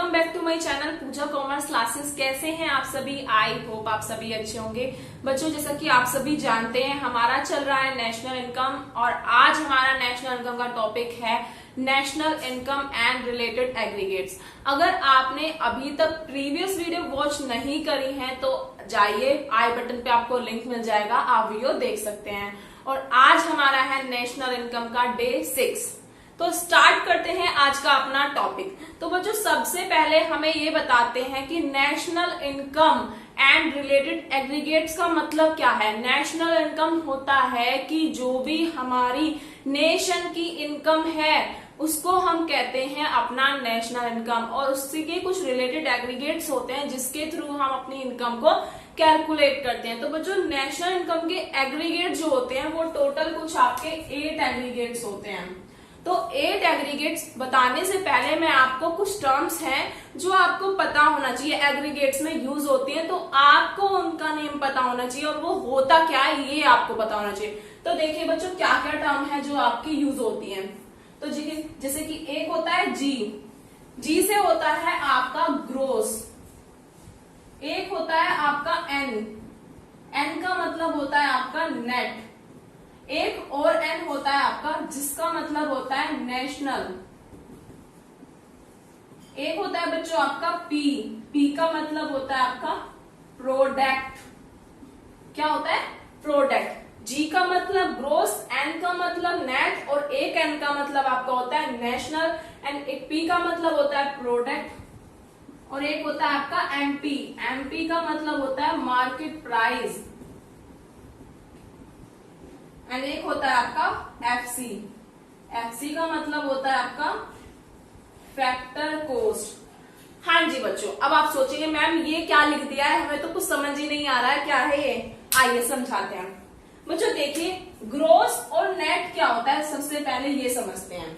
Welcome back to my channel Pooja commerce classes. कैसे हैं आप सभी? आई होप आप सभी अच्छे होंगे। बच्चों, जैसा कि आप सभी जानते हैं हमारा चल रहा है नेशनल इनकम, और आज हमारा नेशनल इनकम का टॉपिक है national income and related aggregates. अगर आपने अभी तक प्रीवियस वीडियो वॉच नहीं करी है तो जाइए, आई बटन पे आपको लिंक मिल जाएगा, आप वीडियो देख सकते हैं। और आज हमारा है नेशनल इनकम का डे 6। तो स्टार्ट करते हैं आज का अपना टॉपिक। तो बच्चों, सबसे पहले हमें ये बताते हैं कि national income and related aggregates का मतलब क्या है। नेशनल इनकम होता है कि जो भी हमारी नेशन की इनकम है उसको हम कहते हैं अपना नेशनल इनकम, और उससे के कुछ रिलेटेड एग्रीगेट्स होते हैं जिसके थ्रू हम अपनी इनकम को कैलकुलेट करते हैं। तो बच्चों, नेशनल इनकम के एग्रीगेट जो होते हैं वो टोटल कुछ आपके 8 एग्रीगेट्स होते हैं। तो 8 एग्रीगेट्स बताने से पहले मैं आपको कुछ टर्म्स हैं जो आपको पता होना चाहिए, एग्रीगेट्स में यूज होती हैं, तो आपको उनका नेम पता होना चाहिए और वो होता क्या है ये आपको पता होना चाहिए। तो देखिए बच्चों, क्या क्या टर्म है जो आपकी यूज होती है। तो जैसे कि एक होता है जी। जी से होता है आपका ग्रोस। एक होता है आपका एन। एन का मतलब होता है आपका नेट। एक और एन होता है आपका जिसका मतलब होता है नेशनल। एक होता है बच्चों आपका पी। पी का मतलब होता है आपका प्रोडक्ट। क्या होता है? प्रोडक्ट। जी का मतलब ग्रोस, एन का मतलब नेट, और एक एन का मतलब आपका होता है नेशनल, एंड एक पी का मतलब होता है प्रोडक्ट, और एक होता है आपका एमपी। एमपी का मतलब होता है मार्केट प्राइस, एंड एक होता है आपका एफसी। एफसी का मतलब होता है आपका फैक्टर कॉस्ट। हाँ जी बच्चों, अब आप सोचेंगे मैम ये क्या लिख दिया है, हमें तो कुछ समझ ही नहीं आ रहा है, क्या है ये? आइए समझाते हैं बच्चों। देखिए, ग्रोस और नेट क्या होता है, सबसे पहले ये समझते हैं।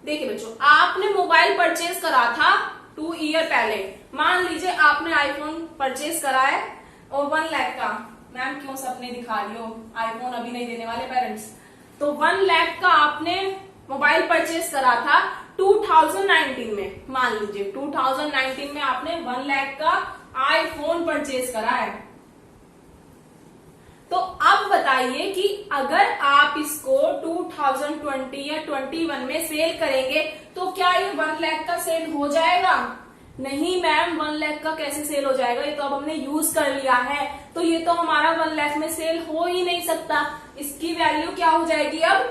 देखिए बच्चों, आपने मोबाइल परचेज करा था 2 ईयर पहले। मान लीजिए आपने आईफोन परचेज करा है और 1 लाख का। मैम क्यों सपने दिखा रही हो, आईफोन अभी नहीं देने वाले पेरेंट्स। तो 1 लाख का आपने मोबाइल परचेज करा था 2019 में। मान लीजिए 2019 में आपने 1 लाख का आईफोन परचेज करा है। तो अब बताइए कि अगर आप इसको 2020 या 21 में सेल करेंगे तो क्या ये 1 लाख का सेल हो जाएगा? नहीं मैम, 1 लाख का कैसे सेल हो जाएगा, ये तो अब हमने यूज कर लिया है, तो ये तो हमारा 1 लाख में सेल हो ही नहीं सकता। इसकी वैल्यू क्या हो जाएगी? अब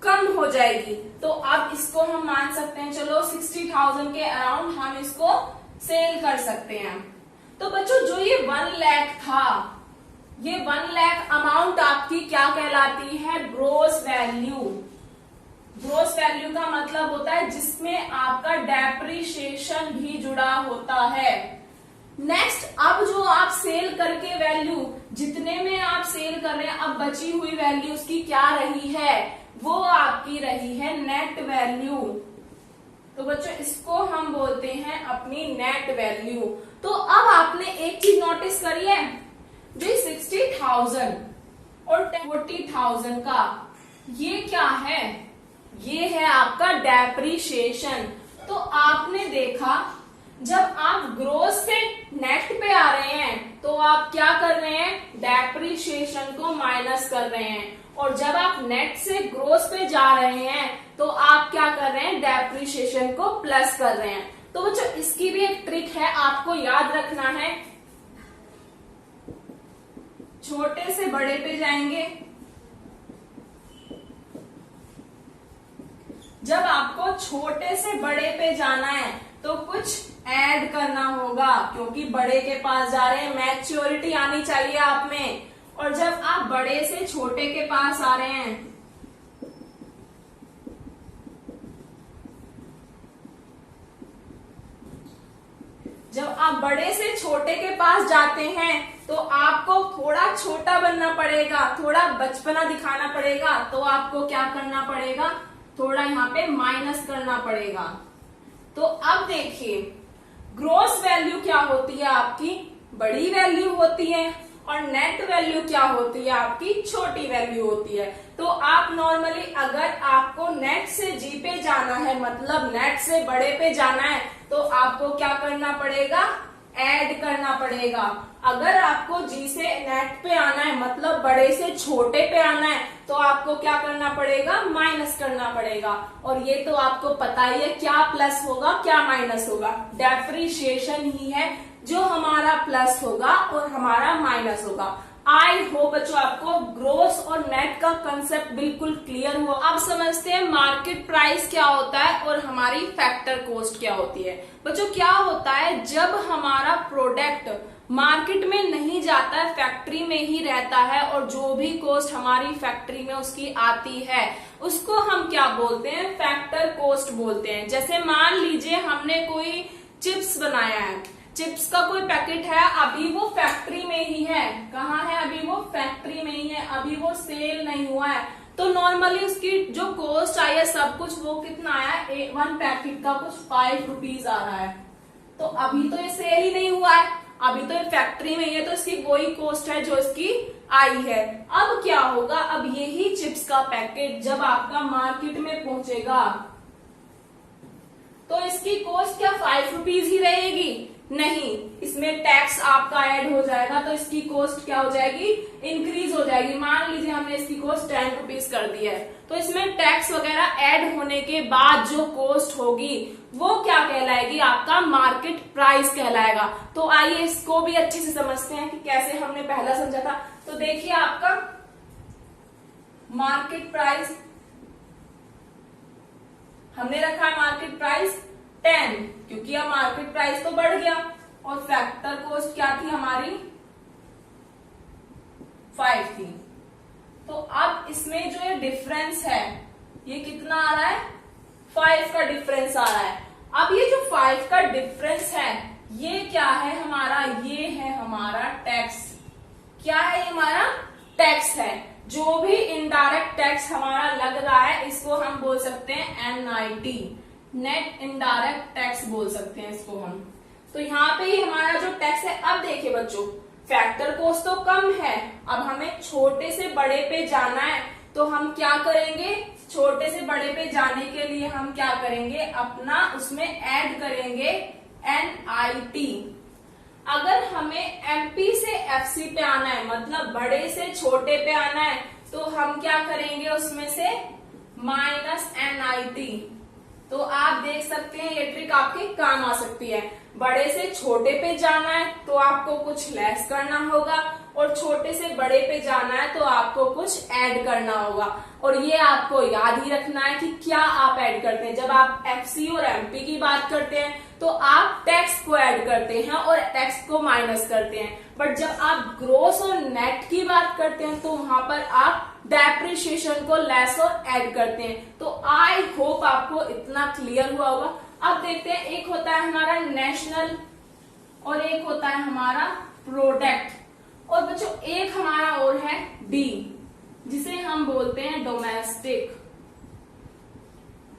कम हो जाएगी। तो अब इसको हम मान सकते हैं, चलो 60,000 के अराउंड हम इसको सेल कर सकते हैं। तो बच्चों, जो ये 1 लाख था, ये 1 लाख अमाउंट आपकी क्या कहलाती है? Gross value. ग्रोस वैल्यू का मतलब होता है जिसमें आपका डेप्रिसिएशन भी जुड़ा होता है। नेक्स्ट, अब जो आप सेल करके वैल्यू, जितने में आप सेल कर रहे हैं, अब बची हुई वैल्यू उसकी क्या रही है? वो आपकी रही है नेट वैल्यू। तो बच्चों, इसको हम बोलते हैं अपनी नेट वैल्यू। तो अब आपने एक चीज नोटिस करी है, जो 60,000 और 40,000 का ये क्या है? ये है आपका डेप्रिसिएशन। तो आपने देखा, जब आप ग्रोस से नेट पे आ रहे हैं तो आप क्या कर रहे हैं? डेप्रिसिएशन को माइनस कर रहे हैं, और जब आप नेट से ग्रोस पे जा रहे हैं तो आप क्या कर रहे हैं? डेप्रिसिएशन को प्लस कर रहे हैं। तो बच्चों, इसकी भी एक ट्रिक है, आपको याद रखना है। छोटे से बड़े पे जाएंगे। जब आपको छोटे से बड़े पे जाना है तो कुछ ऐड करना होगा, क्योंकि बड़े के पास जा रहे हैं, मैच्योरिटी आनी चाहिए आप में। और जब आप बड़े से छोटे के पास आ रहे हैं, जब आप बड़े से छोटे के पास जाते हैं तो आपको थोड़ा छोटा बनना पड़ेगा, थोड़ा बचपना दिखाना पड़ेगा। तो आपको क्या करना पड़ेगा? थोड़ा यहाँ पे माइनस करना पड़ेगा। तो अब देखिए, ग्रोस वैल्यू क्या होती है आपकी? बड़ी वैल्यू होती है, और नेट वैल्यू क्या होती है आपकी? छोटी वैल्यू होती है। तो आप नॉर्मली अगर आपको नेट से जी पे जाना है, मतलब नेट से बड़े पे जाना है, तो आपको क्या करना पड़ेगा, ऐड करना पड़ेगा। अगर आपको जी से नेट पे आना है, मतलब बड़े से छोटे पे आना है, तो आपको क्या करना पड़ेगा, माइनस करना पड़ेगा। और ये तो आपको पता ही है क्या प्लस होगा क्या माइनस होगा, डेप्रिशिएशन ही है जो हमारा प्लस होगा और हमारा माइनस होगा। आई होप बच्चों आपको ग्रोस और नेट का कंसेप्ट बिल्कुल क्लियर हुआ। अब समझते हैं मार्केट प्राइस क्या होता है और हमारी फैक्टर कॉस्ट क्या होती है। बच्चों क्या होता है, जब हमारा प्रोडक्ट मार्केट में नहीं जाता है, फैक्ट्री में ही रहता है, और जो भी कॉस्ट हमारी फैक्ट्री में उसकी आती है उसको हम क्या बोलते हैं, फैक्टर कॉस्ट बोलते हैं। जैसे मान लीजिए हमने कोई चिप्स बनाया है, चिप्स का कोई पैकेट है, अभी वो फैक्ट्री में ही है। कहाँ है, अभी वो फैक्ट्री में ही है, अभी वो सेल नहीं हुआ है। तो नॉर्मली उसकी जो कॉस्ट आई है सब कुछ, वो कितना आया है, 1 पैकेट का कुछ 5 रुपीज आ रहा है। तो अभी तो ये सेल ही नहीं हुआ है, अभी तो ये फैक्ट्री में ही है, तो इसकी वही कॉस्ट है जो इसकी आई है। अब क्या होगा, अब यही चिप्स का पैकेट जब आपका मार्केट में पहुंचेगा तो इसकी कॉस्ट क्या 5 रुपीज ही रहेगी, नहीं, इसमें टैक्स आपका ऐड हो जाएगा, तो इसकी कॉस्ट क्या हो जाएगी, इंक्रीज हो जाएगी। मान लीजिए हमने इसकी कॉस्ट 10 रुपीज कर दी है, तो इसमें टैक्स वगैरह ऐड होने के बाद जो कॉस्ट होगी वो क्या कहलाएगी, आपका मार्केट प्राइस कहलाएगा। तो आइए इसको भी अच्छे से समझते हैं कि कैसे हमने पहला समझा था। तो देखिए आपका मार्केट प्राइस हमने रखा है, मार्केट प्राइस 10, क्योंकि अब मार्केट प्राइस तो बढ़ गया, और फैक्टर कॉस्ट क्या थी हमारी, 5 थी। तो अब इसमें जो ये डिफरेंस है ये कितना आ रहा है, 5 का डिफरेंस आ रहा है। अब ये जो 5 का डिफरेंस है ये क्या है हमारा, ये है हमारा टैक्स। क्या है, ये हमारा टैक्स है। जो भी इनडायरेक्ट टैक्स हमारा लग रहा है इसको हम बोल सकते हैं NIT, नेट इनडायरेक्ट टैक्स बोल सकते हैं इसको हम। तो यहाँ पे ही हमारा जो टैक्स है, अब देखिए बच्चों फैक्टर कॉस्ट तो कम है, अब हमें छोटे से बड़े पे जाना है, तो हम क्या करेंगे, छोटे से बड़े पे जाने के लिए हम क्या करेंगे, अपना उसमें ऐड करेंगे NIT। अगर हमें MP से FC पे आना है, मतलब बड़े से छोटे पे आना है, तो हम क्या करेंगे, उसमें से माइनस NIT। तो आप देख सकते हैं ये ट्रिक आपके काम आ सकती है। बड़े से छोटे पे जाना है तो आपको कुछ लेस करना होगा, और छोटे से बड़े पे जाना है तो आपको कुछ ऐड करना होगा। और ये आपको याद ही रखना है कि क्या आप ऐड करते हैं। जब आप FC और MP की बात करते हैं तो आप टैक्स को ऐड करते हैं और टैक्स को माइनस करते हैं, बट जब आप ग्रोस और नेट की बात करते हैं तो वहां पर आप डेप्रिशिएशन को लेस और ऐड करते हैं। तो आई होप आपको इतना क्लियर हुआ होगा। अब देखते हैं, एक होता है हमारा नेशनल और एक होता है हमारा प्रोडक्ट, और बच्चों एक हमारा और है D, जिसे हम बोलते हैं डोमेस्टिक।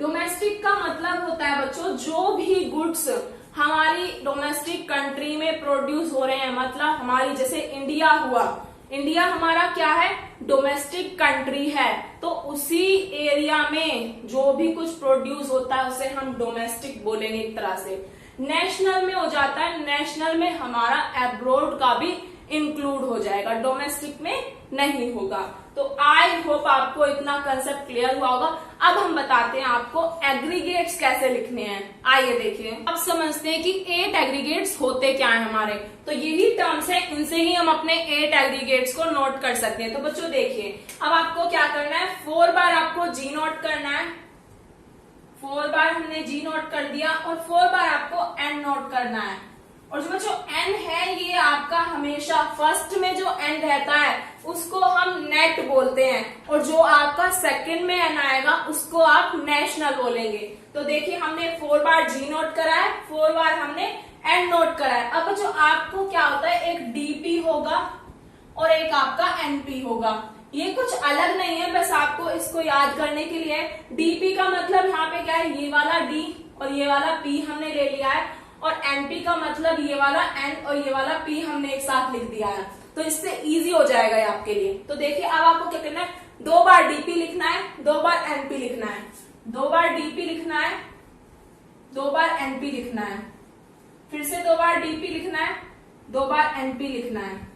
डोमेस्टिक का मतलब होता है बच्चों जो भी गुड्स हमारी डोमेस्टिक कंट्री में प्रोड्यूस हो रहे हैं, मतलब हमारी जैसे इंडिया हुआ, इंडिया हमारा क्या है, डोमेस्टिक कंट्री है, तो उसी एरिया में जो भी कुछ प्रोड्यूस होता है उसे हम डोमेस्टिक बोलेंगे एक तरह से। नेशनल में हो जाता है, नेशनल में हमारा एब्रोड का भी इंक्लूड हो जाएगा, डोमेस्टिक में नहीं होगा। तो आई होप आपको इतना कंसेप्ट क्लियर हुआ होगा। अब हम बताते हैं आपको एग्रीगेट्स कैसे लिखने हैं। आइए देखिए, अब समझते हैं कि 8 एग्रीगेट्स होते क्या है हमारे। तो यही टर्म्स है, इनसे ही हम अपने 8 एग्रीगेट्स को नोट कर सकते हैं। तो बच्चों देखिए, अब आपको क्या करना है, 4 बार आपको G नोट करना है, 4 बार हमने G नोट कर दिया, और 4 बार आपको N नोट करना है। और जो बच्चों N है ये आपका हमेशा फर्स्ट में जो N रहता है उसको हम नेट बोलते हैं, और जो आपका सेकंड में N आएगा उसको आप नेशनल बोलेंगे। तो देखिए हमने 4 बार G नोट करा है, 4 बार हमने N नोट करा है। अब बच्चों आपको क्या होता है, एक DP होगा और एक आपका NP होगा। ये कुछ अलग नहीं है, बस आपको इसको याद करने के लिए। DP का मतलब यहाँ पे क्या है, ये वाला D और ये वाला P हमने ले लिया है, और NP का मतलब ये वाला N और ये वाला P हमने एक साथ लिख दिया है। तो इससे इजी हो जाएगा ये आपके लिए। तो देखिए अब आपको क्या करना है, 2 बार DP लिखना है, 2 बार NP लिखना है, 2 बार DP लिखना है, 2 बार एनपी लिखना है, फिर से 2 बार डीपी लिखना है, 2 बार एनपी लिखना है।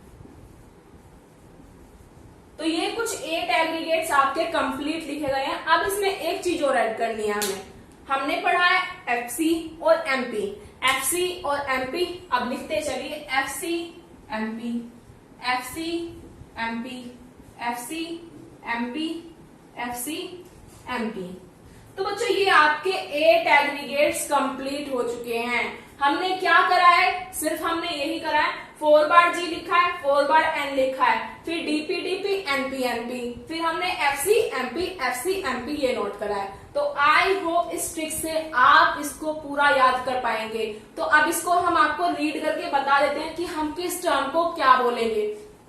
तो ये कुछ 8 एग्रीगेट्स आपके कंप्लीट लिखे गए हैं। अब इसमें एक चीज और ऐड करनी है हमें। हमने पढ़ा है एफसी और एमपी, एफसी और एमपी। अब लिखते चलिए FC MP, FC MP, FC MP, FC MP. तो बच्चों ये आपके 8 एग्रीगेट्स कंप्लीट हो चुके हैं। हमने क्या करा है, सिर्फ हमने यही करा है 4 बार जी लिखा है, 4 बार एन लिखा है, फिर डीपी डीपी एनपी एनपी, फिर हमने एफसी एमपी ये नोट करा है। तो आई होप इस ट्रिक से आप इसको पूरा याद कर पाएंगे। तो अब इसको हम आपको रीड करके बता देते हैं कि हम किस टर्म को क्या बोलेंगे।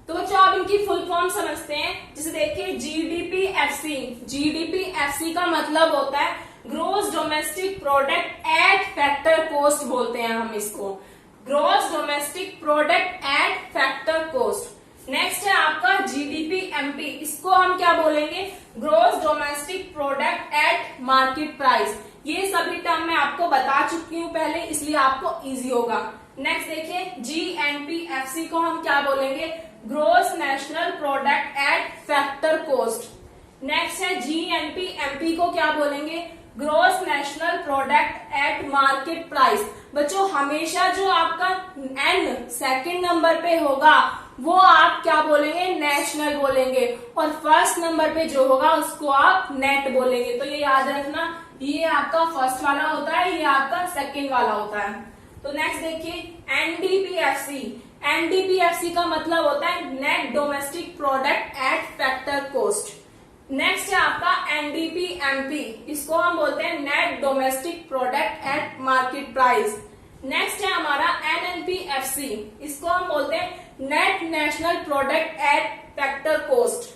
तो बच्चों आप इनकी फुल फॉर्म समझते हैं। जैसे देखिए जीडीपीएफसी, जीडीपीएफसी का मतलब होता है gross domestic product at factor cost बोलते हैं हम इसको, gross domestic product at factor cost. Next है आपका जीडीपीएमपी, इसको हम क्या बोलेंगे, gross domestic product at market price. ये सभी टर्म मैं आपको बता चुकी हूँ पहले, इसलिए आपको इजी होगा। नेक्स्ट देखिए जीएनपीएफसी को हम क्या बोलेंगे, gross national product at factor cost. Next है जीएनपीएमपी को क्या बोलेंगे, gross national product at market price. बच्चों हमेशा जो आपका एन सेकंड नंबर पे होगा वो आप क्या बोलेंगे, नेशनल बोलेंगे, और फर्स्ट नंबर पे जो होगा उसको आप नेट बोलेंगे। तो ये याद रखना, ये आपका फर्स्ट वाला होता है, ये आपका सेकंड वाला होता है। तो नेक्स्ट देखिए एनडीपीएफसी, एनडीपीएफसी का मतलब होता है net domestic product at factor cost. Next है आपका एनडीपीएमपी, इसको हम बोलते हैं net domestic product at market price. Next है हमारा एनएनपीएफसी, इसको हम बोलते हैं net national product at factor cost.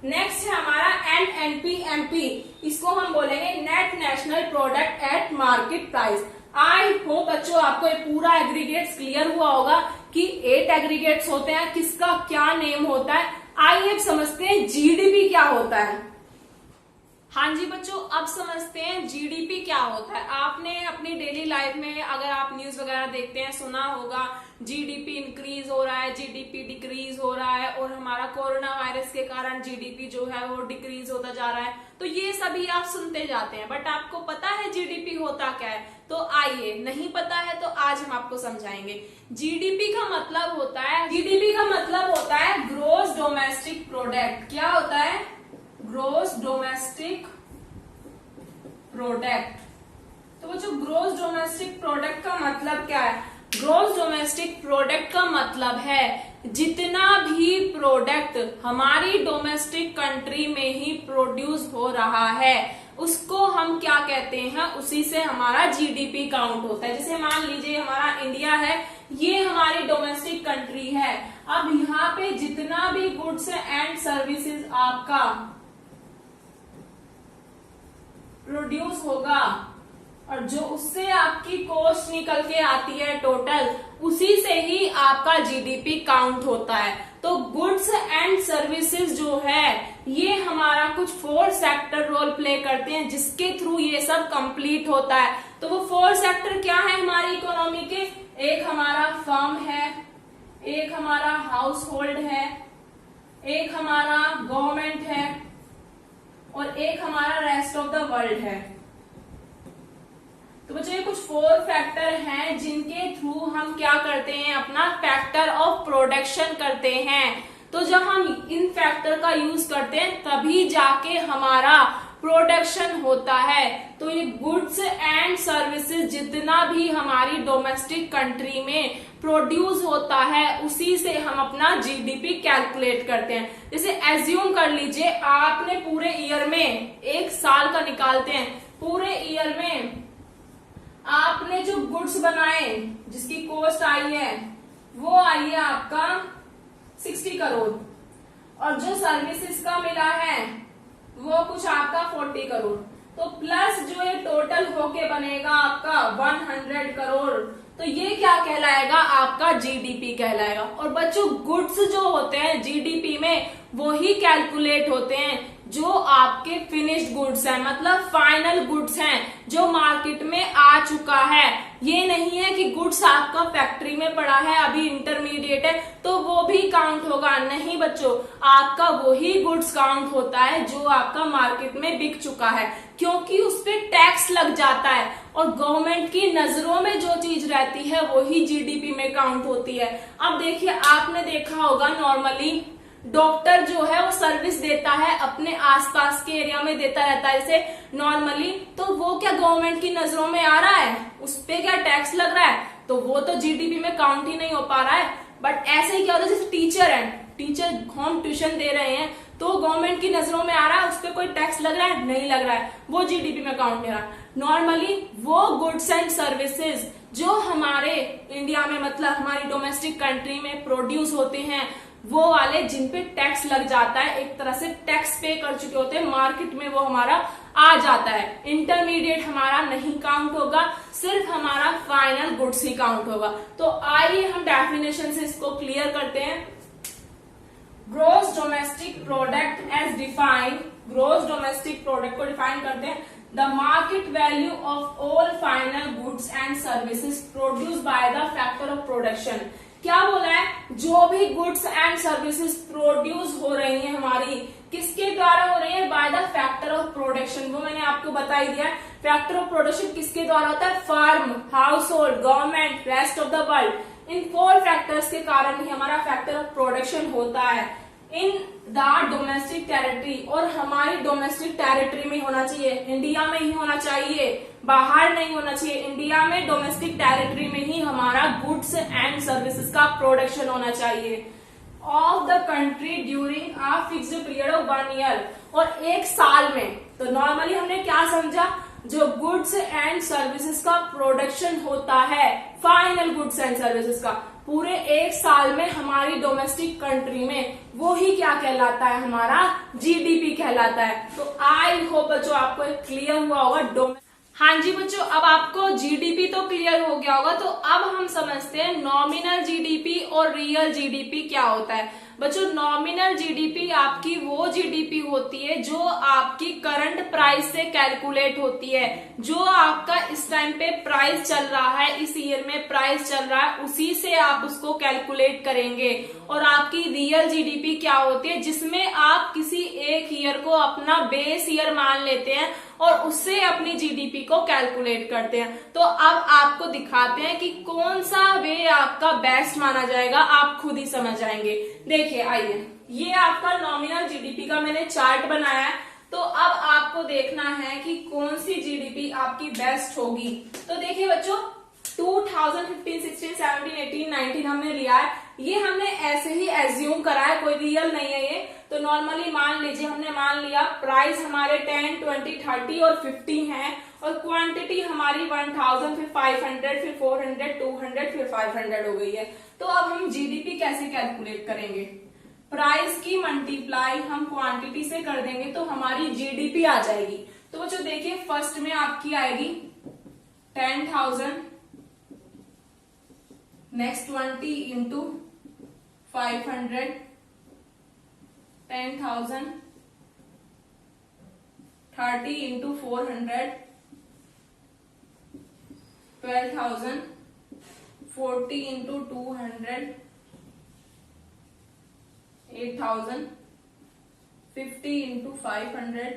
Next है हमारा एनएनपीएमपी, इसको हम बोलेंगे net national product at market price. I hope बच्चों आपको ये पूरा एग्रीगेट्स क्लियर हुआ होगा कि 8 एग्रीगेट्स होते हैं, किसका क्या नेम होता है। आइए अब समझते हैं जीडीपी क्या होता है। हाँ जी बच्चों, अब समझते हैं जीडीपी क्या होता है। आपने अपनी डेली लाइफ में अगर आप न्यूज वगैरह देखते हैं सुना होगा जीडीपी इंक्रीज हो रहा है, जीडीपी डिक्रीज हो रहा है, और हमारा कोरोना वायरस के कारण जीडीपी जो है वो डिक्रीज होता जा रहा है। तो ये सभी आप सुनते जाते हैं, बट आपको पता है जीडीपी होता क्या है? तो आइए, नहीं पता है तो आज हम आपको समझाएंगे। जीडीपी का मतलब होता है, जीडीपी का मतलब होता है ग्रोस डोमेस्टिक प्रोडक्ट। क्या होता है? Gross domestic product. तो वो जो ग्रोस डोमेस्टिक प्रोडक्ट का मतलब क्या है? ग्रोस डोमेस्टिक प्रोडक्ट का मतलब है जितना भी प्रोडक्ट हमारी डोमेस्टिक कंट्री में ही प्रोड्यूस हो रहा है उसको हम क्या कहते हैं, उसी से हमारा जीडीपी काउंट होता है। जैसे मान लीजिए हमारा इंडिया है, ये हमारी डोमेस्टिक कंट्री है। अब यहाँ पे जितना भी गुड्स एंड सर्विसेज आपका प्रोड्यूस होगा और जो उससे आपकी कॉस्ट निकल के आती है टोटल, उसी से ही आपका जीडीपी काउंट होता है। तो गुड्स एंड सर्विसेज जो है ये हमारा कुछ 4 सेक्टर रोल प्ले करते हैं जिसके थ्रू ये सब कंप्लीट होता है। तो वो 4 सेक्टर क्या है हमारी इकोनॉमी के? एक हमारा फर्म है, एक हमारा हाउस होल्ड है, एक हमारा गवर्नमेंट है और एक हमारा रेस्ट ऑफ द वर्ल्ड है। तो बच्चों ये कुछ 4 फैक्टर हैं जिनके थ्रू हम क्या करते हैं, अपना फैक्टर ऑफ प्रोडक्शन करते हैं। तो जब हम इन फैक्टर का यूज करते हैं तभी जाके हमारा प्रोडक्शन होता है। तो ये गुड्स एंड सर्विसेज जितना भी हमारी डोमेस्टिक कंट्री में प्रोड्यूस होता है उसी से हम अपना जीडीपी कैलकुलेट करते हैं। जैसे एज्यूम कर लीजिए आपने पूरे ईयर में, एक साल का निकालते हैं, पूरे ईयर में आपने जो गुड्स बनाए जिसकी कॉस्ट आई है वो आई है आपका 60 करोड़ और जो सर्विसेज का मिला है वो कुछ आपका 40 करोड़। तो प्लस जो ये टोटल होके बनेगा आपका 100 करोड़। तो ये क्या कहलाएगा? आपका जीडीपी कहलाएगा। और बच्चों गुड्स जो होते हैं जीडीपी में वो ही कैलकुलेट होते हैं जो आपके फिनिश्ड गुड्स हैं, मतलब फाइनल गुड्स हैं जो मार्केट में आ चुका है। ये नहीं है कि गुड्स आपका फैक्ट्री में पड़ा है, अभी इंटरमीडिएट है तो वो भी काउंट होगा, नहीं बच्चों, आपका वही गुड्स काउंट होता है जो आपका मार्केट में बिक चुका है, क्योंकि उस पे टैक्स लग जाता है और गवर्नमेंट की नजरों में जो चीज रहती है वही जीडीपी में काउंट होती है। अब देखिए, आपने देखा होगा नॉर्मली डॉक्टर जो है वो सर्विस देता है अपने आसपास के एरिया में देता रहता है जैसे नॉर्मली, तो वो क्या गवर्नमेंट की नजरों में आ रहा है, उस पे क्या टैक्स लग रहा है, तो वो तो जीडीपी में काउंट ही नहीं हो पा रहा है। बट ऐसे ही क्या होता है, जैसे टीचर है, टीचर होम ट्यूशन दे रहे हैं तो गवर्नमेंट की नजरों में आ रहा है, उस पर कोई टैक्स लग रहा है, नहीं लग रहा है, वो जीडीपी में काउंट नहीं रहा। नॉर्मली वो गुड्स एंड सर्विसेज जो हमारे इंडिया में, मतलब हमारी डोमेस्टिक कंट्री में प्रोड्यूस होते हैं, वो वाले जिन पे टैक्स लग जाता है, एक तरह से टैक्स पे कर चुके होते हैं, मार्केट में वो हमारा आ जाता है। इंटरमीडिएट हमारा नहीं काउंट होगा, सिर्फ हमारा फाइनल गुड्स ही काउंट होगा। तो आइए हम डेफिनेशन से इसको क्लियर करते हैं। Gross domestic product as defined, gross domestic product को डिफाइन करते हैं, the market value of all final goods and services produce by the factor of production. क्या बोला है, जो भी गुड्स एंड सर्विसेज प्रोड्यूस हो रही हैं हमारी, किसके द्वारा हो रही है, bye the factor of production. वो मैंने आपको बता ही दिया, फैक्टर ऑफ प्रोडक्शन किसके द्वारा होता है, firm, household, government, rest of the world. इन 4 फैक्टर्स के कारण ही हमारा फैक्टर ऑफ प्रोडक्शन होता है इन द डोमेस्टिक टेरिटरी, और हमारी डोमेस्टिक टेरिटरी में होना चाहिए, इंडिया में ही होना चाहिए, बाहर नहीं होना चाहिए। इंडिया में डोमेस्टिक टेरिटरी में ही हमारा गुड्स एंड सर्विसेज का प्रोडक्शन होना चाहिए of the country during a fixed period of 1 year, और 1 साल में। तो नॉर्मली हमने क्या समझा, जो गुड्स एंड सर्विसेज का प्रोडक्शन होता है, फाइनल गुड्स एंड सर्विसेज का, पूरे 1 साल में हमारी डोमेस्टिक कंट्री में, वो ही क्या कहलाता है, हमारा जीडीपी कहलाता है। तो आई होप बच्चों आपको क्लियर हुआ होगा। हाँ जी बच्चों, अब आपको जीडीपी तो क्लियर हो गया होगा, तो अब हम समझते हैं नॉमिनल जीडीपी और रियल जीडीपी क्या होता है। बच्चों, नॉमिनल जीडीपी आपकी वो जीडीपी होती है जो आपकी करंट प्राइस से कैलकुलेट होती है, जो आपका इस टाइम पे प्राइस चल रहा है, इस ईयर में प्राइस चल रहा है, उसी से आप उसको कैलकुलेट करेंगे। और आपकी रियल जीडीपी क्या होती है, जिसमें आप किसी एक ईयर को अपना बेस ईयर मान लेते हैं और उससे अपनी जीडीपी को कैलकुलेट करते हैं। तो अब आपको दिखाते हैं कि कौन सा वे आपका बेस्ट माना जाएगा, आप खुद ही समझ जाएंगे। देखिए, आइए, ये आपका नॉमिनल जीडीपी का मैंने चार्ट बनाया है, तो अब आपको देखना है कि कौन सी जीडीपी आपकी बेस्ट होगी। तो देखिए बच्चों, 2015, 16, 17, 18, 19 हमने लिया है, ये हमने ऐसे ही एज्यूम करा है, कोई रियल नहीं है ये। तो नॉर्मली मान लीजिए, हमने मान लिया प्राइस हमारे 10, 20, 30 और 50 हैं, और क्वांटिटी हमारी 1000, फिर 500, फिर 400, 200, फिर 500 हो गई है। तो अब हम जीडीपी कैसे कैलकुलेट करेंगे, प्राइस की मल्टीप्लाई हम क्वांटिटी से कर देंगे तो हमारी जीडीपी आ जाएगी। तो बच्चों देखिए, फर्स्ट में आपकी आएगी 10,000, next 20 into 500, 10,000, 30 into 400, 12,000, 40 into 200, 8,000, 50 into 500,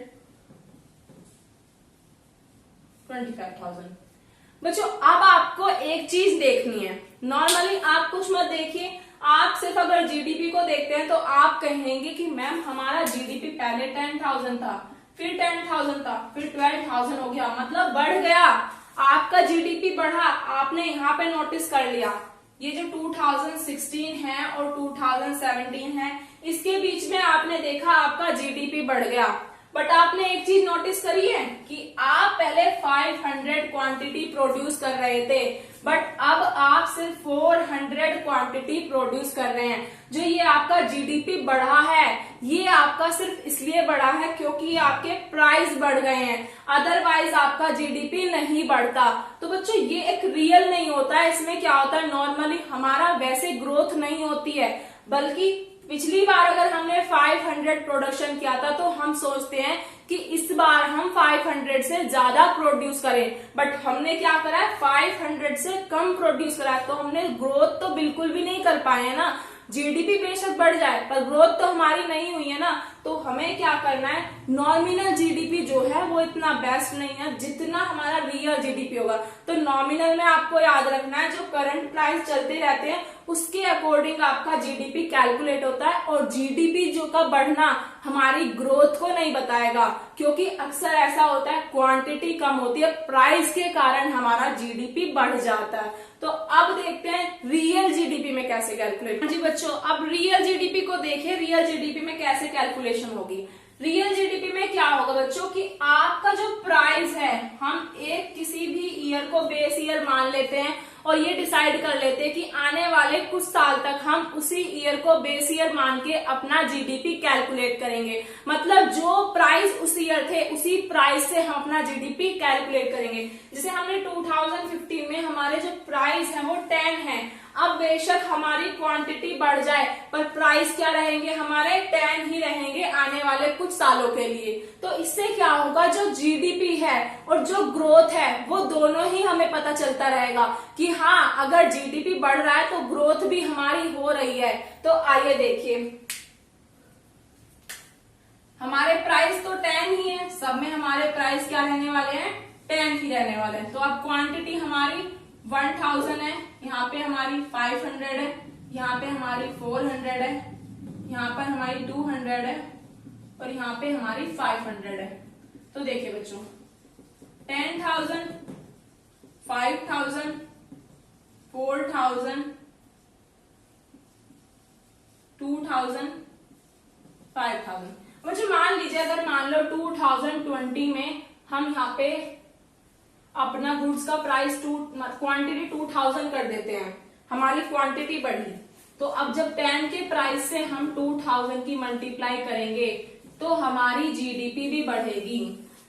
25,000। बच्चों, अब आपको एक चीज देखनी है, नॉर्मली आप कुछ मत देखिए, आप सिर्फ अगर जीडीपी को देखते हैं तो आप कहेंगे कि मैम हमारा जीडीपी पहले 10,000 था, फिर 10,000 था, फिर 12,000 हो गया, मतलब बढ़ गया, आपका जीडीपी बढ़ा। आपने यहाँ पे नोटिस कर लिया, ये जो 2016 है और 2017 है, इसके बीच में आपने देखा आपका जीडीपी बढ़ गया। बट आपने एक चीज नोटिस करी है कि आप पहले 500 क्वांटिटी प्रोड्यूस कर रहे थे, बट अब आप सिर्फ 400 क्वांटिटी प्रोड्यूस कर रहे हैं। जो ये आपका जीडीपी बढ़ा है, ये आपका सिर्फ इसलिए बढ़ा है क्योंकि आपके प्राइस बढ़ गए हैं, अदरवाइज आपका जीडीपी नहीं बढ़ता। तो बच्चों, ये एक रियल नहीं होता है, इसमें क्या होता है, नॉर्मली हमारा वैसे ग्रोथ नहीं होती है, बल्कि पिछली बार अगर हमने 500 प्रोडक्शन किया था तो हम सोचते हैं कि इस बार हम 500 से ज्यादा प्रोड्यूस करें, बट हमने क्या करा है, 500 से कम प्रोड्यूस करा है। तो हमने ग्रोथ तो बिल्कुल भी नहीं कर पाए है ना। जीडीपी बेशक बढ़ जाए पर ग्रोथ तो हमारी नहीं हुई है ना। तो हमें क्या करना है, नॉमिनल जीडीपी जो है वो इतना बेस्ट नहीं है जितना हमारा रियल जीडीपी होगा। तो नॉमिनल में आपको याद रखना है, जो करंट प्राइस चलते रहते हैं उसके अकॉर्डिंग आपका जीडीपी कैलकुलेट होता है, और जीडीपी जो का बढ़ना हमारी ग्रोथ को नहीं बताएगा, क्योंकि अक्सर ऐसा होता है क्वांटिटी कम होती है, प्राइस के कारण हमारा जीडीपी बढ़ जाता है। तो अब देखते हैं रियल जीडीपी में कैसे कैलकुलेट। जी बच्चों, अब रियल जीडीपी को देखें, रियल जीडीपी में कैसे कैलकुलेशन होगी। रियल जीडीपी में क्या होगा बच्चों कि आपका जो प्राइस है, हम एक किसी भी ईयर को बेस ईयर मान लेते हैं और ये डिसाइड कर लेते हैं कि आने वाले कुछ साल तक हम उसी ईयर को बेस ईयर मान के अपना जीडीपी कैलकुलेट करेंगे। मतलब जो प्राइस उस ईयर थे उसी प्राइस से हम अपना जीडीपी कैलकुलेट करेंगे। जैसे हमने 2015 में हमारे जो प्राइस है वो 10 है। अब बेशक हमारी क्वांटिटी बढ़ जाए पर प्राइस क्या रहेंगे, हमारे 10 ही रहेंगे आने वाले कुछ सालों के लिए। तो इससे क्या होगा, जो जीडीपी है और जो ग्रोथ है वो दोनों ही हमें पता चलता रहेगा कि हाँ, अगर जीडीपी बढ़ रहा है तो ग्रोथ भी हमारी हो रही है। तो आइए देखिए, हमारे प्राइस तो 10 ही है, सब में हमारे प्राइस क्या रहने वाले हैं, 10 ही रहने वाले हैं। तो अब क्वांटिटी हमारी 1000 है, यहाँ पे हमारी 500 है, यहाँ पे हमारी 400 है, यहाँ पर हमारी 200 है और यहाँ पे हमारी 500 है। तो देखिए बच्चों, 10,000, 5,000, 4,000, 2,000, 5,000। बच्चों मान लीजिए, अगर मान लो 2020 में हम यहाँ पे अपना गुड्स का प्राइस क्वांटिटी 2000 कर देते हैं, हमारी क्वांटिटी बढ़ी। तो अब जब 10 के प्राइस से हम 2000 की मल्टीप्लाई करेंगे तो हमारी जीडीपी भी बढ़ेगी।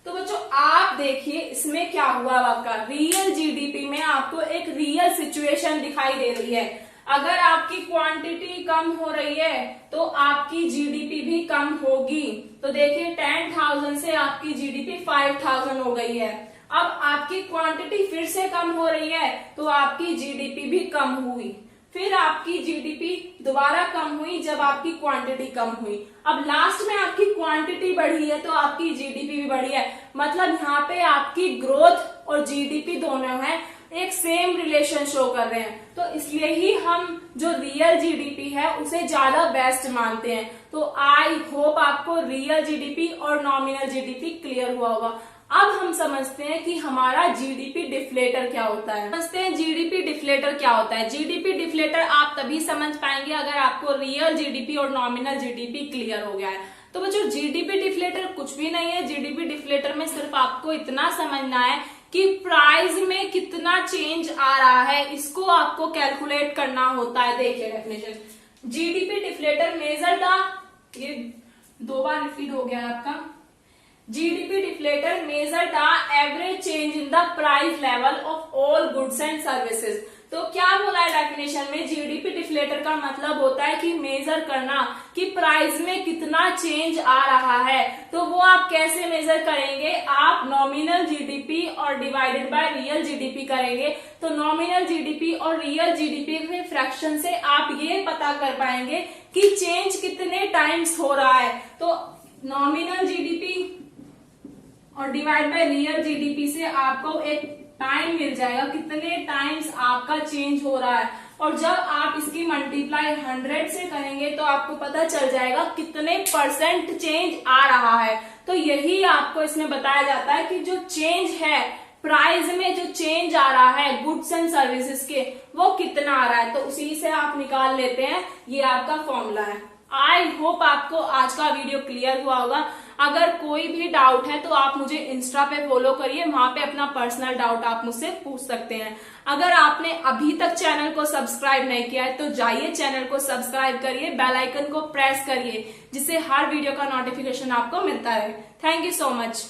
तो बच्चों आप देखिए इसमें क्या हुआ, वाका रियल जीडीपी में आपको एक रियल सिचुएशन दिखाई दे रही है। अगर आपकी क्वांटिटी कम हो रही है तो आपकी जीडीपी भी कम होगी। तो देखिए 10,000 से आपकी जीडीपी 5,000 हो गई है। अब आपकी क्वांटिटी फिर से कम हो रही है तो आपकी जीडीपी भी कम हुई, फिर आपकी जीडीपी दोबारा कम हुई जब आपकी क्वांटिटी कम हुई। अब लास्ट में आपकी क्वांटिटी बढ़ी है तो आपकी जीडीपी भी बढ़ी है। मतलब यहाँ पे आपकी ग्रोथ और जीडीपी दोनों है एक सेम रिलेशन शो कर रहे हैं। तो इसलिए ही हम जो रियल जीडीपी है उसे ज्यादा बेस्ट मानते हैं। तो आई होप आपको रियल जीडीपी और नॉमिनल जीडीपी क्लियर हुआ होगा। अब हम समझते हैं कि हमारा जीडीपी डिफ्लेटर क्या होता है। समझते हैं जीडीपी डिफ्लेटर क्या होता है। जीडीपी डिफ्लेटर आप तभी समझ पाएंगे अगर आपको रियल जीडीपी और नॉमिनल जीडीपी क्लियर हो गया है। तो बच्चों जीडीपी डिफ्लेटर कुछ भी नहीं है। जीडीपी डिफ्लेटर में सिर्फ आपको इतना समझना है कि प्राइस में कितना चेंज आ रहा है, इसको आपको कैलकुलेट करना होता है। देखिए definition, GDP deflator measure the, ये 2 बार रिपीट हो गया आपका, GDP deflator measure the average change in the price level of all goods and services। तो क्या बोला है डेफिनेशन में, जीडीपी डिफ्लेटर का मतलब होता है कि मेजर करना कि प्राइस में कितना चेंज आ रहा है। तो वो आप कैसे मेजर करेंगे, आप नॉमिनल जीडीपी और डिवाइडेड बाय रियल जीडीपी करेंगे। तो नॉमिनल जीडीपी और रियल जीडीपी के फ्रैक्शन से आप ये पता कर पाएंगे कि चेंज कितने टाइम्स हो रहा है। तो नॉमिनल जीडीपी और डिवाइड बाय रियल जीडीपी से आपको एक टाइम मिल जाएगा, कितने टाइम्स आपका चेंज हो रहा है। और जब आप इसकी मल्टीप्लाई 100 से करेंगे तो आपको पता चल जाएगा कितने % चेंज आ रहा है। तो यही आपको इसमें बताया जाता है कि जो चेंज है प्राइस में, जो चेंज आ रहा है गुड्स एंड सर्विसेज के, वो कितना आ रहा है। तो उसी से आप निकाल लेते हैं, ये आपका फॉर्मूला है। आई होप आपको आज का वीडियो क्लियर हुआ होगा। अगर कोई भी डाउट है तो आप मुझे इंस्टा पे फॉलो करिए, वहां पे अपना पर्सनल डाउट आप मुझसे पूछ सकते हैं। अगर आपने अभी तक चैनल को सब्सक्राइब नहीं किया है तो जाइए चैनल को सब्सक्राइब करिए, बेल आइकन को प्रेस करिए, जिससे हर वीडियो का नोटिफिकेशन आपको मिलता रहे। Thank you so much.